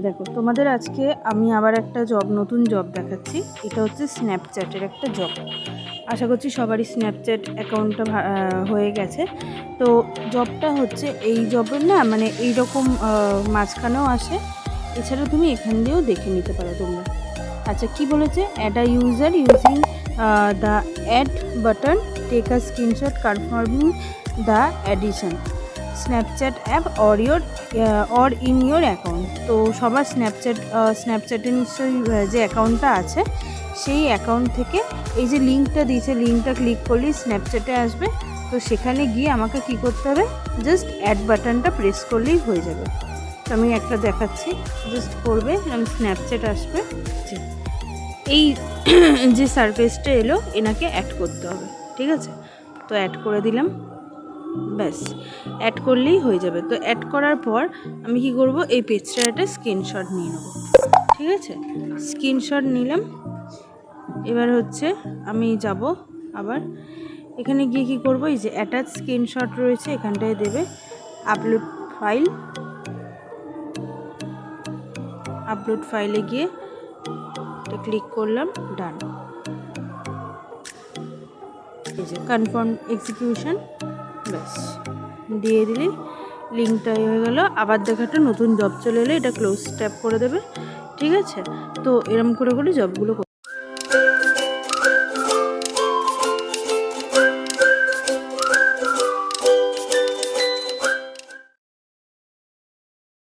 দেখো তোমাদের আজকে আমি আবার একটা নতুন জব দেখাচ্ছি। এটা হচ্ছে স্ন্যাপচ্যাটের একটা জব। আশা করছি সবারই স্ন্যাপচ্যাট অ্যাকাউন্টটা হয়ে গেছে। তো জবটা হচ্ছে এই জবের না মানে এইরকম মাঝখানেও আসে, এছাড়া তুমি এখান দিয়েও দেখে নিতে পারো তোমরা। আচ্ছা, কি বলেছে? Add a user using the add button, take a screenshot confirming the addition Snapchat app or in your account. তো সবার স্ন্যাপচ্যাটে নিশ্চয়ই যে অ্যাকাউন্টটা আছে সেই অ্যাকাউন্ট থেকে এই যে লিঙ্কটা দিয়েছে, লিঙ্কটা ক্লিক করলেই স্ন্যাপচ্যাটে আসবে। তো সেখানে গিয়ে আমাকে কি করতে হবে? জাস্ট অ্যাড বাটনটা প্রেস করলেই হয়ে যাবে। তো আমি একটা দেখাচ্ছি, জাস্ট করবে, আমি স্ন্যাপচ্যাট আসবে, এই যে সার্ভিসটা এলো এনাকে অ্যাড করতে হবে। ঠিক আছে, তো অ্যাড করে দিলাম, ব্যাস অ্যাড করলেই হয়ে যাবে। তো অ্যাড করার পর আমি কি করব? এই পেজটার একটা স্ক্রিনশট নিয়ে নেব। ঠিক আছে, স্ক্রিনশট নিলাম। এবার হচ্ছে আমি যাব আবার এখানে গিয়ে কি করব? এই যে অ্যাটাচ স্ক্রিনশট রয়েছে এখানটায় দেবে, আপলোড ফাইলে গিয়ে ক্লিক করলাম, ডান। এই যে কনফার্ম এক্সিকিউশন, ব্যাস দিয়ে দিলেই লিঙ্কটা হয়ে গেল। আবার দেখো একটা নতুন জব চলে এলো, এটা ক্লোজ ট্যাপ করে দেবে। ঠিক আছে, তো এরম করে জবগুলো